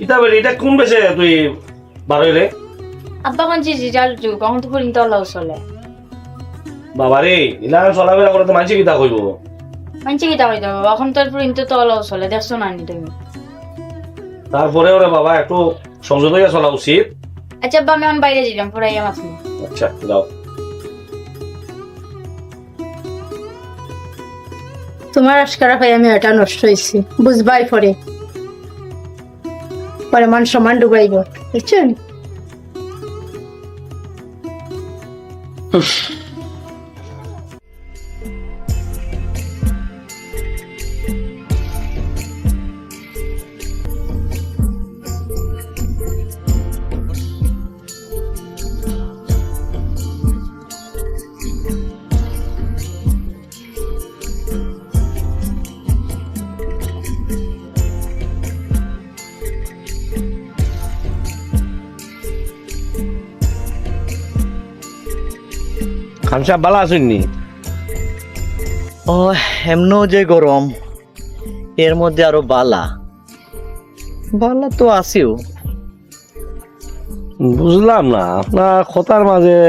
কিতা বেরি এটা কোন বেশে তুই বারোই রে আব্বা কোন চিজ রেজাল্ট যুগ কখন তো পর্যন্ত আল্লাহ চলে বাবা রে ইলান চলাফেরা করে তো মানছি কিতা কইব মানছি কিতা হইতো বাবা এখন তোর পর্যন্ত তো আল্লাহ চলে দেখছো না নি তুমি তারপরে ওরে বাবা একটু সংযত হইয়া চলা উচিত আচ্ছা আব্বা আমি এখন বাইরে যাইলাম পড়াইয়া মাছ আচ্ছা যাও তোমার আজকারা পাই আমি এটা নষ্ট হয়েছি বুঝবাই পরে পরে মান সমান ডুবাইব বুঝছেন খামসা বালা আসুননি ও এমনও যে গরম এর মধ্যে আরো বালা বালা তো আছেও বুঝলাম না আপনার কথার মাঝে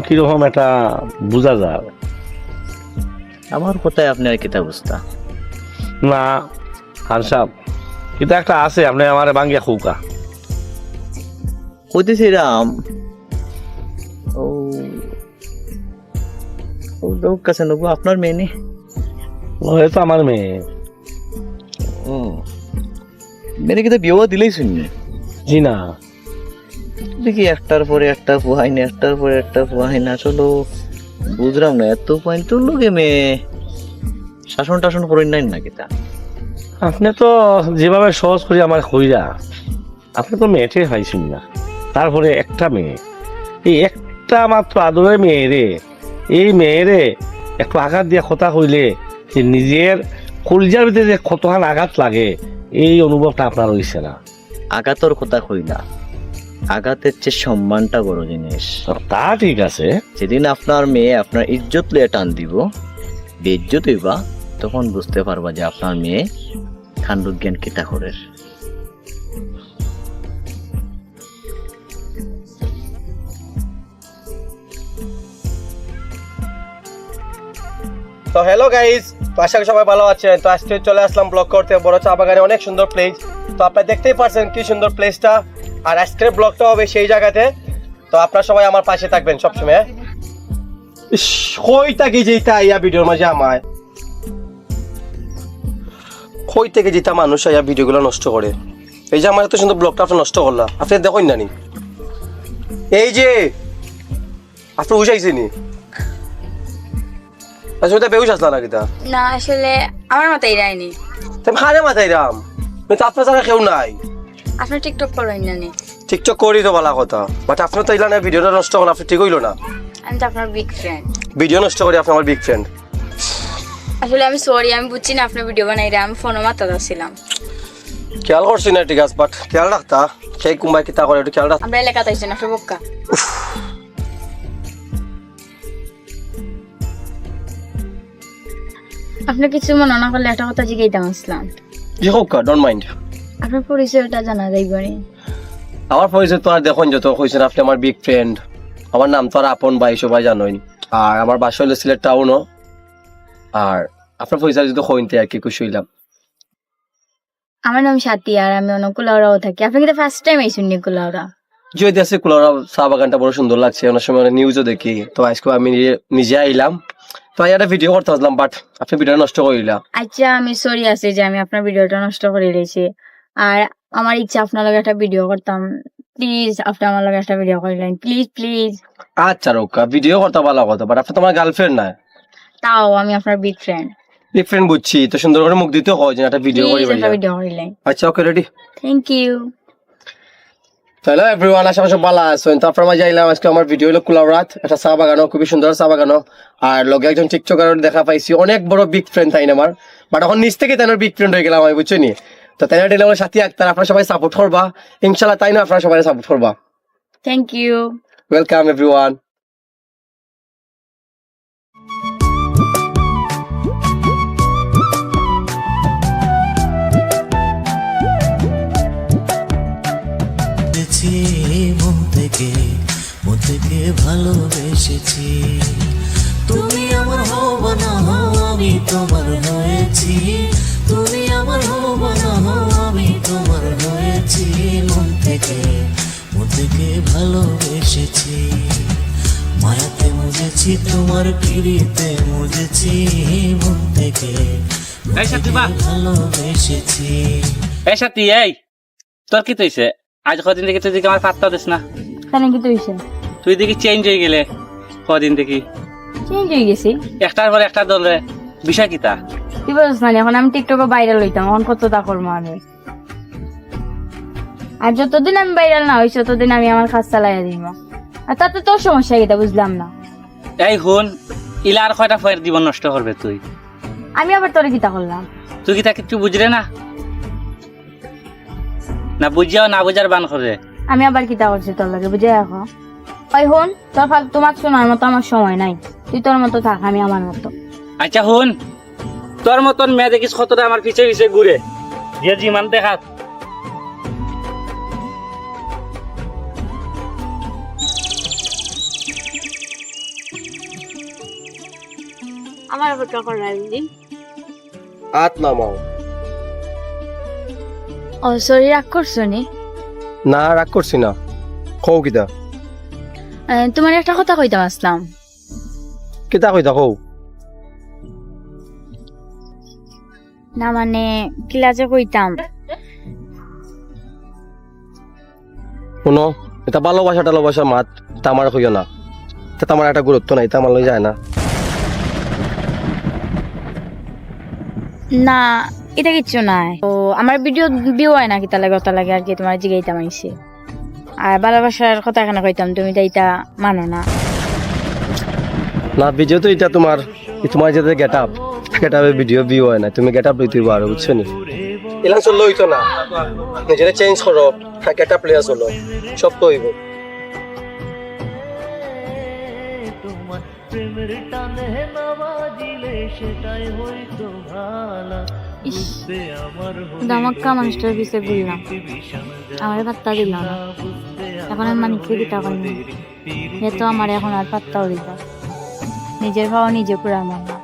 কিরকম একটা বোঝা যায় আমার কথায় আপনি আর কিতা বুঝতা না খান সাহেব কিন্তু একটা আছে আপনি আমার বাঙ্গিয়া খুকা কইতেছিলাম ও ও লোক কাছে নেবো আপনার মেয়ে নেই হয়তো আমার মেয়ে ও মেয়ে কিতা বিয়ে দিলেই শুনি জি না দেখি একটার পরে একটা পোহাই না একটার পরে একটা পোহাই না চলো বুঝলাম না এত পয়েন্ট তোর লোকে মেয়ে শাসন টাসন করেন নাই না কিতা আপনি তো যেভাবে সহজ করি আমার কইরা আপনি তো মেয়েটে পাইছেন না তারপরে একটা মেয়ে এই একটা মাত্র আদরের মেয়ে রে এই মেয়েরে একটু আঘাত দিয়ে কথা কইলে যে নিজের কলজার ভিতরে যে কতখান আঘাত লাগে এই অনুভবটা আপনার হইছে না আঘাতর কথা কইলা আঘাতের চেয়ে সম্মানটা বড় জিনিস তা ঠিক আছে যেদিন আপনার মেয়ে আপনার ইজ্জত লিয়ে টান দিব বেইজ্জত হইবা তখন বুঝতে পারবা যে আপনার মেয়ে খান্ডজ্ঞান কিতা করে তো হ্যালো গাইস, তো আশা করি সবাই ভালো আছেন। তো আজকে চলে আসলাম ব্লগ করতে বড় চা বাগানে, অনেক সুন্দর প্লেস। তো আপনারা দেখতেই পাচ্ছেন কি সুন্দর প্লেসটা, আর আজকের ব্লগটা হবে সেই জায়গাতে। তো আপনারা সবাই আমার পাশে থাকবেন সবসময়। কই থেকে যেটা ইয়া ভিডিওর মাঝে আমায় কই থেকে যেটা মানুষ ইয়া ভিডিওগুলো নষ্ট করে, এই যে আমার এত সুন্দর ব্লগটা আপনি নষ্ট করলাম, আপনি দেখুন না নি এই যে আপনি বুঝাইছেনি আসলে বেউস আসলা না কিতা না আসলে আমার মাথায় রায়নি তুমি হারে মাথায় রাম, কিন্তু আপনার ছাড়া কেউ নাই। আপনার টিকটক করেন না নি টিকটক করি তো ভালো কথা, বাট আপনার তো ইলা না ভিডিওটা নষ্ট করলেন, আপনি ঠিক হইলো না। আমি তো আপনার বিগ ফ্রেন্ড। ভিডিও নষ্ট করি আপনি আমার বিগ ফ্রেন্ড। আসলে আমি সরি, আমি বুঝছি না আপনি ভিডিও বানাই রে, আমি ফোনও মাথাতে ছিলাম। খেয়াল করছি না ঠিক আছে, বাট খেয়াল রাখতা সেই কুম্বাই কিতা করে একটু খেয়াল রাখ। আমরা এলাকাতে আইছেন আপনি বোকা। আপনি কিছু মনে না করলে একটা কথা জিজ্ঞাইতাম আসলাম। জি হোক, ডোন্ট মাইন্ড। আপনার পরিচয়টা জানা যাইবনি? আমার পরিচয় তো আর দেখুন, যত কইছেন আপনি আমার বিগ ফ্রেন্ড, আমার নাম তো আর আপন ভাই সবাই জানোই, আর আমার বাসা হলো সিলেট টাউনও। আর আপনার পরিচয় যদি কইনতে আর কি খুশি হইলাম। আমার নাম সাথী, আর আমি অনেক কুলাউড়াও থাকি। আপনি কিন্তু ফার্স্ট টাইম আইসুন নি কুলাউড়া? যদি আছে কুলারা চা বাগানটা বড় সুন্দর লাগছে, অনেক সময় নিউজও দেখি, তো আজকে আমি নিজে আইলাম, তো একটা ভিডিও করতে আসলাম, বাট আপনি ভিডিও নষ্ট করিলা। আচ্ছা আমি সরি আছি যে আমি আপনার ভিডিওটা নষ্ট করে দিয়েছি, আর আমার ইচ্ছা আপনার লগে একটা ভিডিও করতাম। প্লিজ আপনি আমার লগে একটা ভিডিও করিলেন, প্লিজ প্লিজ। আচ্ছা রোকা, ভিডিও করতে ভালো কথা, বাট আপনি তোমার গার্লফ্রেন্ড না। তাও আমি আপনার বিগ ফ্রেন্ড। বিগ ফ্রেন্ড বুঝছি, তো সুন্দর করে মুখ দিতে হয় যে একটা ভিডিও করি প্লিজ একটা ভাইয়া। ভিডিও করিলেন। আচ্ছা okay, ready. Thank you. Hello everyone, আশা করি সব ভালো আছেন। তো আপনারা মাঝে আইলাম, আজকে আমার ভিডিও হলো কুলাউড়াত, একটা চা বাগানো, খুবই সুন্দর চা বাগানো, আর লগে একজন টিকটকার দেখা পাইছি, অনেক বড় বিগ ফ্রেন্ড তাই না আমার, বাট এখন নিচ থেকে তাই বিগ ফ্রেন্ড হয়ে গেলাম আমি, বুঝছো নি? তো তাই না আমার সাথী আক্তার, আপনারা সবাই সাপোর্ট করবা ইনশাল্লাহ, তাই না? আপনারা সবাই সাপোর্ট করবা। Thank you. Welcome everyone. তোমার হয়েছি, তুমি আমার হও বা না হও আমি তোমার হয়েছি। মন থেকে ভালোবেসেছি, মায়াতে মজেছি, তোমার পিড়িতে মজেছি। মন থেকে ভালোবেসেছি। এই সাথী, এই তোর কি হইছে? আজ কদিন থেকে তুই দিকে আমার পাত্তা দিস না। কেন কি হয়েছে? তুই দেখি চেঞ্জ হয়ে গেলে কদিন দেখি চেঞ্জ হয়ে গেছি। একটার পর একটা দলে বিষয় কিতা? তুই বলছিস না এখন আমি টিকটকে ভাইরাল হইতাম, এখন কতটা করবো আমি। আর যতদিন আমি ভাইরাল না হইছি ততদিন আমি আমার কাজ চালাইয়া দিব। আর তাতে তোর সমস্যা এটা বুঝলাম না। এই হুন, ইলা আর কয়টা ফয়ের জীবন নষ্ট করবে তুই? আমি আবার তোরে কিতা করলাম? তুই কিতা কিছু বুঝলে না? না বুঝিয়াও না বুঝার বান করে। আমি আবার কিতা করছি তোর লাগে বুঝে এখন? ওই হন, তোর তোমার শোনার মতো আমার সময় নাই। তুই তোর মতো থাক, আমি আমার মতো। আচ্ছা হুন, তোর মতন মেয়ে দেখিস কতটা আমার পিছে পিছে ঘুরে যে জিমান দেখাত। আমার উপর টকর রাখবি। হাত নামাও। ও সরি, রাগ করছো নি? না রাগ করছি না, কও কিতা তোমার একটা কথা কইতাম আসলাম। কিতা কইতা কও। না মানে ক্লাসে কইতাম। শুনো, এটা ভালোবাসা মাত, তা আমার কইও না। তা আমার একটা গুরুত্ব নাই, তা আমার লই যায় না। না এটা কিচ্ছু নাই। তো আমার ভিডিও ভিউ হয় না, কিতা লাগে ওটা লাগে আর কি, তোমার জিগাইতাম আইসে। আর ভালোবাসার কথা এখানে কইতাম, তুমি তো এটা মানো না। না ভিডিও তো এটা তোমার যেটা গেট আপে ভিডিও ভিউ হয় না, তুমি গেট আপ লইতে পারো, বুঝছো নি? এলান চললো হইতো না, নিজেরা চেঞ্জ করো, গেট আপ লইয়া চলো, সব তো হইব। তোমার প্রেমের টানে নাবাজিলে সেটাই হইতো ভালা। বুঝতে আমার দামাক্কা মানুষটার পিছিয়ে বললাম, আমার পাত্তা দিল না। এখন আমি মানিককে দিতে পারিনি, এ তো আমার এখন আর পাত্তাও দিত। নিজের ভাবা নিজে করে আমার না।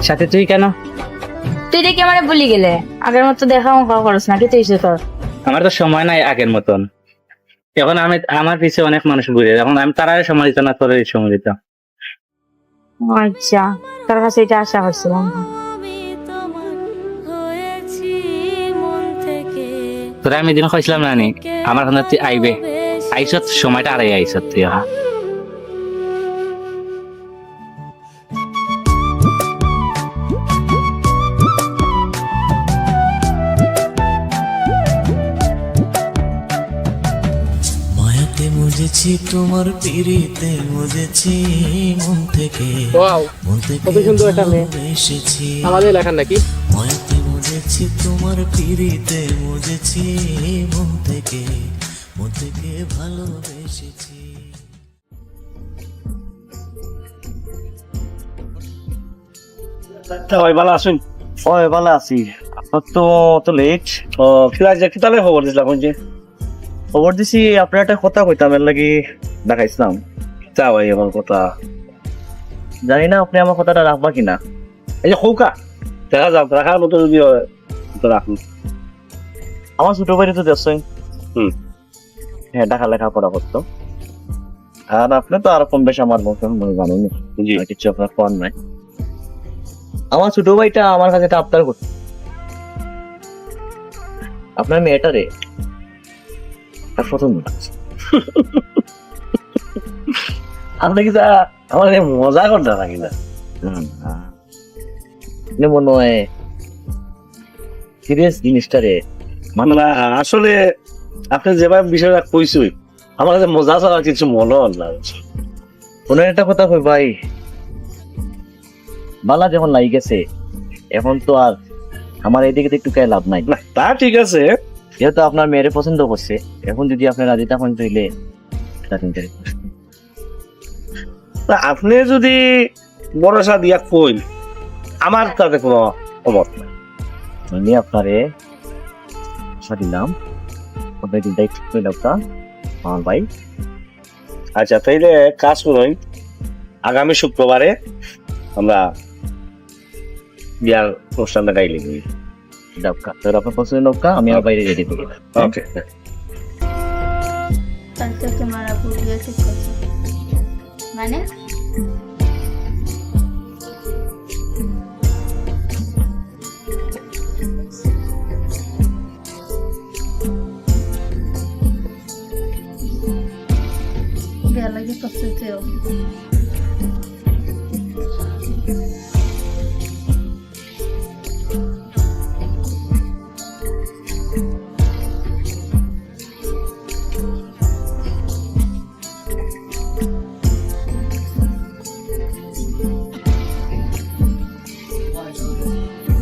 সাথে তুই কেন? তুই দেখি আমার ভুলি গেলে, আগের মতো দেখা খরচ না কি তুই তোর? আমার তো সময় নাই আগের মতন। এখন আমি আমার পিছে অনেক মানুষ ঘুরে, এখন আমি তারাই সময় দিত না, তোর সময় দিতাম। আচ্ছা, তার কাছে এটা আশা করছিলাম। তোরা আমি দিন কইছিলাম না নি আমার কাছে তুই আইবে, আইসত সময়টা আড়াই আইসত তুই। মায়াতে মজেছি, তোমার পিড়িতে মজেছি। মন থেকে ভালোবেসেছি, আমাদের লেখার নাকি? মায়াতে মজেছি, তোমার পিড়িতে মজেছি। মন থেকে ভালোবেসেছি। ওই ভালো আসুন। ওই ভালো আছি। আপনার তো অত লেট। ও ফিরাজ কি তাহলে খবর দিছিলাম যে খবর দিছি, আপনার একটা কথা কইতাম, এর লাগি দেখাইছিলাম। তা ভাই আমার কথা জানি না আপনি আমার কথাটা রাখবা কিনা। এই যে খৌকা দেখা যাক, রাখার মতো যদি হয় তো রাখুন। আমার ছোট ভাই তো দেখছেন, হ্যাঁ ঢাকা লেখাপড়া করতো। আর আপনি তো আর কম বেশি আমার মতন জানেনি, কিছু আপনার ফোন নাই। আমার ছোট ভাইটা আমার কাছে একটা আবদার করতো, আপনার মেয়েটারে তার পছন্দ লাগছে। আপনি কি আমার মজা করতে নাকি না? মনে হয় সিরিয়াস জিনিসটা রে। মানে আসলে আপনি যেভাবে বিষয়টা কইছই আমার কাছে মজা ছাড়া কিছু মনে হল না। ওনার একটা কথা কই ভাই, বালা যখন লাই গেছে এখন তো আর আমার এদিকে একটু কে লাভ নাই। না তা ঠিক আছে, যেহেতু আপনার মেয়েরে পছন্দ করছে, এখন যদি আপনি রাজি তখন চাইলে একটা তিনটে রিকোয়েস্ট। তা আপনি যদি ভরসা দিয়া কইন আমার তাতে কোনো অমত নাই। আমি আপনারে আশা দিলাম আপনার দিনটাই ঠিক করে দাও আমার ভাই। আচ্ছা তাইলে কাজ করুন, আগামী শুক্রবারে আমরা বিয়ার অনুষ্ঠানটা গাইলে ডাবকা তোর আপনার পছন্দের নৌকা আমি আর বাইরে রেডি করি। ওকে। তাহলে তোমার আপু বিয়ে ঠিক করছে মানে বিয়ে লাগে প্রস্তুতি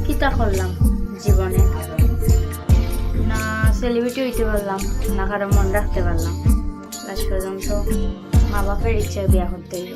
কিতা করলাম জীবনে, না সেলিব্রিটি হইতে পারলাম না কারো মন রাখতে পারলাম, লাস্ট পর্যন্ত মা বাপের ইচ্ছায় বিয়া করতে হইল।